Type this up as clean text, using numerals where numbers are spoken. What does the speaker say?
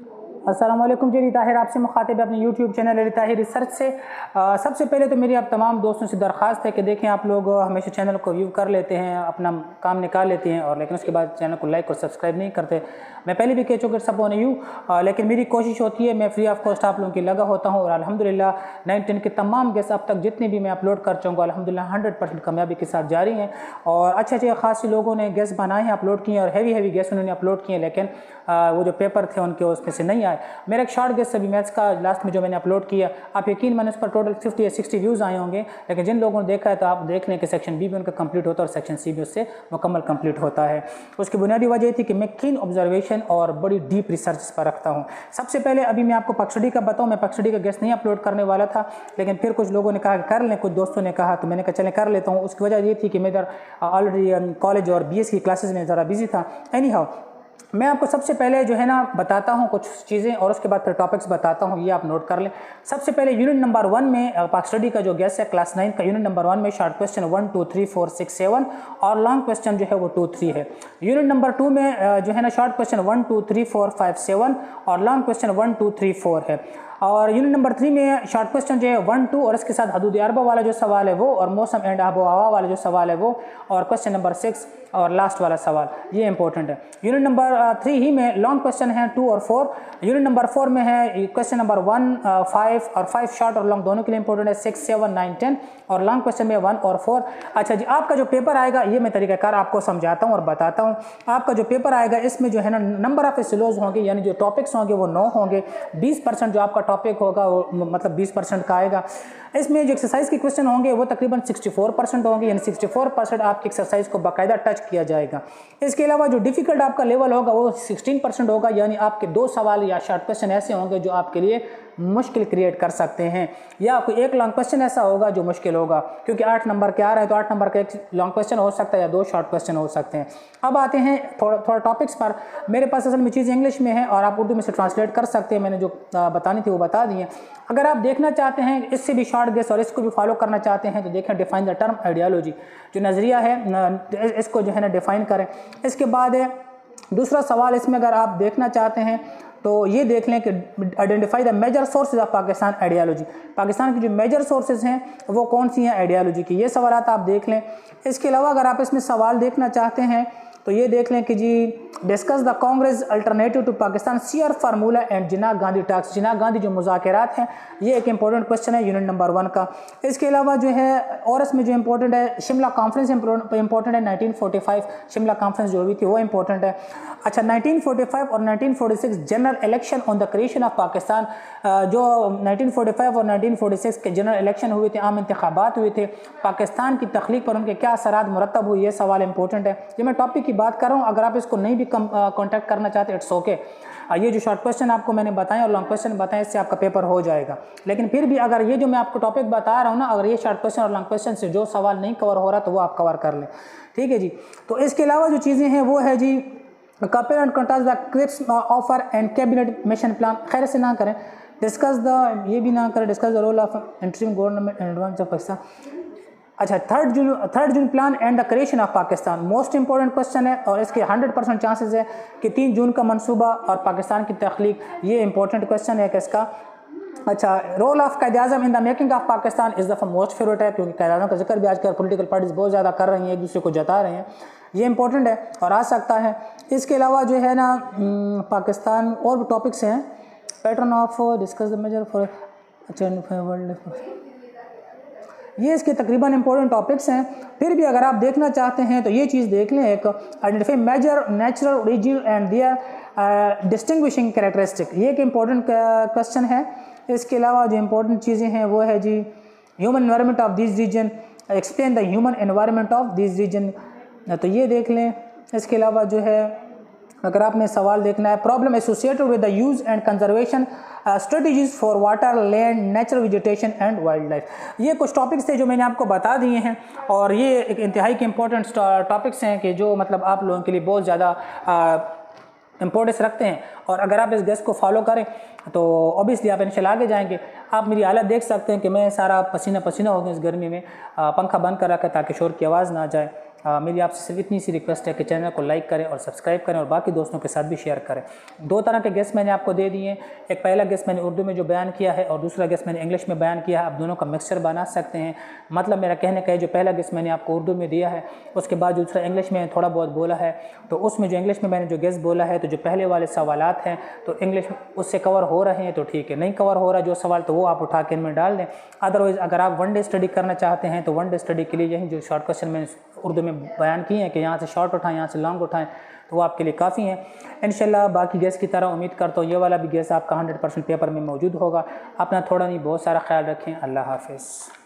अस्सलामुअलैकुम जी, ताहिर आपसे मुखातिब अपने यूट्यूब चैनल ताहिर रिसर्च से। सबसे पहले तो मेरी आप तमाम दोस्तों से दरख्वास्त है कि देखें, आप लोग हमेशा चैनल को व्यू कर लेते हैं, अपना काम निकाल लेते हैं और लेकिन उसके बाद चैनल को लाइक और सब्सक्राइब नहीं करते। मैं पहले भी कह चुका सब ऑन यू, लेकिन मेरी कोशिश होती है, मैं फ्री ऑफ कॉस्ट आप लोगों की लगा होता हूँ और अल्हम्दुलिल्लाह 9-10 के तमाम गेस्ट अब तक जितने भी मैं अपलोड कर चुका अल्हम्दुलिल्लाह 100% कामयाबी के साथ जारी हैं और अच्छे खासी लोगों ने गेस्ट बनाए हैं, अपलोड किए और हैवी गेस्ट उन्होंने अपलोड किए, लेकिन वो जो पेपर थे उनके उसमें से नहीं आए। मेरा एक शॉर्ट गेस्ट अभी मैथ्स का लास्ट में जो मैंने अपलोड किया, आप यकीन माने उस पर टोटल 50 या 60 व्यूज़ आए होंगे, लेकिन जिन लोगों ने देखा है तो आप देख लें कि सेक्शन बी भी उनका कंप्लीट होता है और सेक्शन सी भी उससे मुकम्मल कंप्लीट होता है। उसकी बुनियादी वजह थी कि मैं कीन ऑब्जर्वेशन और बड़ी डीप रिसर्च पर रखता हूँ। सबसे पहले अभी मैं आपको पक्सडी का बताऊँ, मैं पक्सडी का गेस्ट नहीं अपलोड करने वाला था, लेकिन फिर कुछ लोगों ने कहा कि कर लें, कुछ दोस्तों ने कहा तो मैंने कहा चलें कर लेता हूँ। उसकी वजह ये थी कि मैं इधर ऑलरेडी कॉलेज और BS की क्लासेस में ज़रा बिजी था। एनी हाउ, मैं आपको सबसे पहले जो है ना बताता हूँ कुछ चीज़ें और उसके बाद फिर टॉपिक्स बताता हूँ, ये आप नोट कर लें। सबसे पहले यूनिट नंबर 1 में पाक स्टडी का जो गेस्ट है क्लास 9 का, यूनिट नंबर 1 में शॉर्ट क्वेश्चन 1, 2, 3, 4, 6, 7 और लॉन्ग क्वेश्चन जो है वो 2, 3 है। यूनिट नंबर 2 में जो है ना शॉर्ट क्वेश्चन 1, 2, 3, 4, 5, 7 और लॉन्ग क्वेश्चन 1, 2, 3, 4 है। और यूनिट नंबर 3 में शॉर्ट क्वेश्चन जो है 1, 2 और इसके साथ हदूद अरबा वाला जो सवाल है वो और मौसम एंड आबो हवा वाला जो सवाल है वो और क्वेश्चन नंबर 6 और लास्ट वाला सवाल, ये इंपॉर्टेंट है। यूनिट नंबर 3 ही में लॉन्ग क्वेश्चन है 2 और 4। यूनिट नंबर 4 में है क्वेश्चन नंबर 1, 5 और 5 शॉर्ट और लॉन्ग दोनों के लिए इंपॉर्टेंट है, 6, 7, 9, 10 और लॉन्ग क्वेश्चन में 1 और 4। अच्छा जी, आपका जो पेपर आएगा ये मैं तरीक़ाकार आपको समझाता हूँ और बताता हूँ। आपका जो पेपर आएगा इसमें जो है ना नंबर ऑफ एसिलोज होंगे, यानी जो टॉपिक्स होंगे वो 9 होंगे। 20% जो आपका टॉपिक होगा वो मतलब 20% का आएगा। इसमें जो एक्सरसाइज के क्वेश्चन होंगे वो तकरीबन 64% होंगे, यानी 64% आपकी एक्सरसाइज को बाकायदा टच किया जाएगा। इसके अलावा जो डिफ़िकल्ट आपका लेवल होगा वो 16% होगा, यानी आपके 2 सवाल या शॉर्ट क्वेश्चन ऐसे होंगे जो आपके लिए मुश्किल क्रिएट कर सकते हैं, या कोई एक लॉन्ग क्वेश्चन ऐसा होगा जो मुश्किल होगा, क्योंकि 8 नंबर के आ रहे हैं तो 8 नंबर का एक लॉन्ग क्वेश्चन हो सकता है या 2 शॉर्ट क्वेश्चन हो सकते हैं। अब आते हैं थोड़ा टॉपिक्स पर। मेरे पास असल में चीज़ इंग्लिश में है और आप उर्दू में से ट्रांसलेट कर सकते हैं, मैंने जो बतानी थी वो बता दी है। अगर आप देखना चाहते हैं इससे भी शॉर्ट गेस और इसको भी फॉलो करना चाहते हैं तो देखें डिफाइन द टर्म आइडियोलॉजी, जो नज़रिया है इसको जो है ना डिफाइन करें। इसके बाद है दूसरा सवाल, इसमें अगर आप देखना चाहते हैं तो ये देख लें कि identify the major sources of Pakistan ideology, Pakistan की जो मेजर सोर्सेज हैं वो कौन सी हैं आइडियोलॉजी की, ये सवाल आप देख लें। इसके अलावा अगर आप इसमें सवाल देखना चाहते हैं तो ये देख लें कि जी discuss the Congress alternative to Pakistan CR formula and Jinnah Gandhi talks, Jinnah Gandhi जो मुज़ाकरात हैं, ये एक इंपॉर्टेंट क्वेश्चन है यूनिट नंबर 1 का। इसके अलावा जो है और इसमें जो इंपॉर्टेंट है शिमला कॉन्फ्रेंस इंपॉर्टेंट है, 1945 शिमला कॉन्फ्रेंस जो हुई थी वो इंपॉर्टेंट है। अच्छा, 1945 और 1946 general election on the creation of Pakistan, जो 1945 और 1946 के जनरल इलेक्शन हुए थे, आम इंतखाबात हुए थे, पाकिस्तान की तख्लीक पर उनके क्या असरात मुरतब हुए, ये सवाल इंपॉर्टेंट है। ये मैं टॉपिक की बात कर रहा हूँ, अगर आप इसको नहीं भी कॉन्टैक्ट करना चाहते इट्स ओके। ये जो शॉर्ट क्वेश्चन आपको मैंने बताएं और लॉन्ग क्वेश्चन बताएं, इससे आपका पेपर हो जाएगा। लेकिन फिर भी अगर ये जो मैं आपको टॉपिक बता रहा हूँ ना, अगर ये शॉर्ट क्वेश्चन और लॉन्ग क्वेश्चन से जो सवाल नहीं कवर हो रहा तो वो आप कवर कर लें, ठीक है जी। तो इसके अलावा जो चीज़ें हैं वो है जी compare and contrast the Cripps offer and cabinet mission plan, खैर से ना करें, डिस्कस द, ये भी ना करें, discuss the role of interim government advance of Pakistan. अच्छा, third June plan and the creation of Pakistan, most important question है और इसके 100% चांसेस है कि 3 जून का मंसूबा और पाकिस्तान की तख्लीक, ये इंपॉर्टेंट क्वेश्चन है कि इसका। अच्छा, role of Quaid-e-Azam in the making of Pakistan इस दफ़ा मोस्ट फेवरेट है, क्योंकि कायद-ए-आज़म का जिक्र भी आजकल पॉलिटिकल पार्टीज बहुत ज़्यादा कर रही हैं, एक दूसरे को जता रहे हैं, ये इंपॉर्टेंट है और आ सकता है। इसके अलावा जो है ना पाकिस्तान और भी टॉपिक्स हैं, pattern of discuss the major for world, ये इसके तकरीबन इंपॉर्टेंट टॉपिक्स हैं। फिर भी अगर आप देखना चाहते हैं तो ये चीज़ देख लें, एक identify major natural origin and their distinguishing characteristic, ये एक इंपॉर्टेंट क्वेश्चन है। इसके अलावा जो इंपॉर्टेंट चीज़ें हैं वो है जी human environment of this region, explain the human environment of this region, तो ये देख लें। इसके अलावा जो है अगर आपने सवाल देखना है problem associated with the use and conservation strategies for water, land, natural vegetation and wild life, ये कुछ टॉपिक्स थे जो मैंने आपको बता दिए हैं और ये एक इंतहाई के इंपॉर्टेंट टॉपिक्स हैं कि जो मतलब आप लोगों के लिए बहुत ज़्यादा इंपॉर्टेंस रखते हैं। और अगर आप इस गेस्ट को फॉलो करें तो ऑब्वियसली आप इंशाल्लाह आगे जाएंगे। आप मेरी हालत देख सकते हैं कि मैं सारा पसीना पसीना हो गया इस गर्मी में, पंखा बंद कर रखा है ताकि शोर की आवाज़ ना जाए। मेरी आपसे सिर्फ इतनी सी रिक्वेस्ट है कि चैनल को लाइक करें और सब्सक्राइब करें और बाकी दोस्तों के साथ भी शेयर करें। 2 तरह के गेस्ट मैंने आपको दे दिए। एक पहला गेस्ट मैंने उर्दू में जो बयान किया है और दूसरा गेस्ट मैंने इंग्लिश में बयान किया है। आप दोनों का मिक्सचर बना सकते हैं। मतलब मेरा कहने का है जो पहला गेस्ट मैंने आपको उर्दू में दिया है, उसके बाद दूसरा इंग्लिश में थोड़ा बहुत बोला है, तो उसमें जो इंग्लिश में मैंने जो गेस्ट बोला है, तो जो पहले वाले सवालात हैं तो इंग्लिश उससे कवर हो रहे हैं तो ठीक है, नहीं कवर हो रहा जो सवाल तो वो आप उठा के इनमें डाल दें। अदरवाइज़ अगर आप 1 डे स्टडी करना चाहते हैं तो 1 डे स्टडी के लिए यही जो शॉर्ट क्वेश्चन मैंने उर्दू में बयान किए हैं कि यहाँ से शॉर्ट उठाएं, यहाँ से लॉन्ग उठाएं, तो वो आपके लिए काफ़ी हैं। इंशाल्लाह बाकी गेस्ट की तरह उम्मीद करता हूँ ये वाला भी गेस्ट आपका 100% पेपर में मौजूद होगा। अपना थोड़ा नहीं बहुत सारा ख्याल रखें। अल्लाह हाफ़िज़।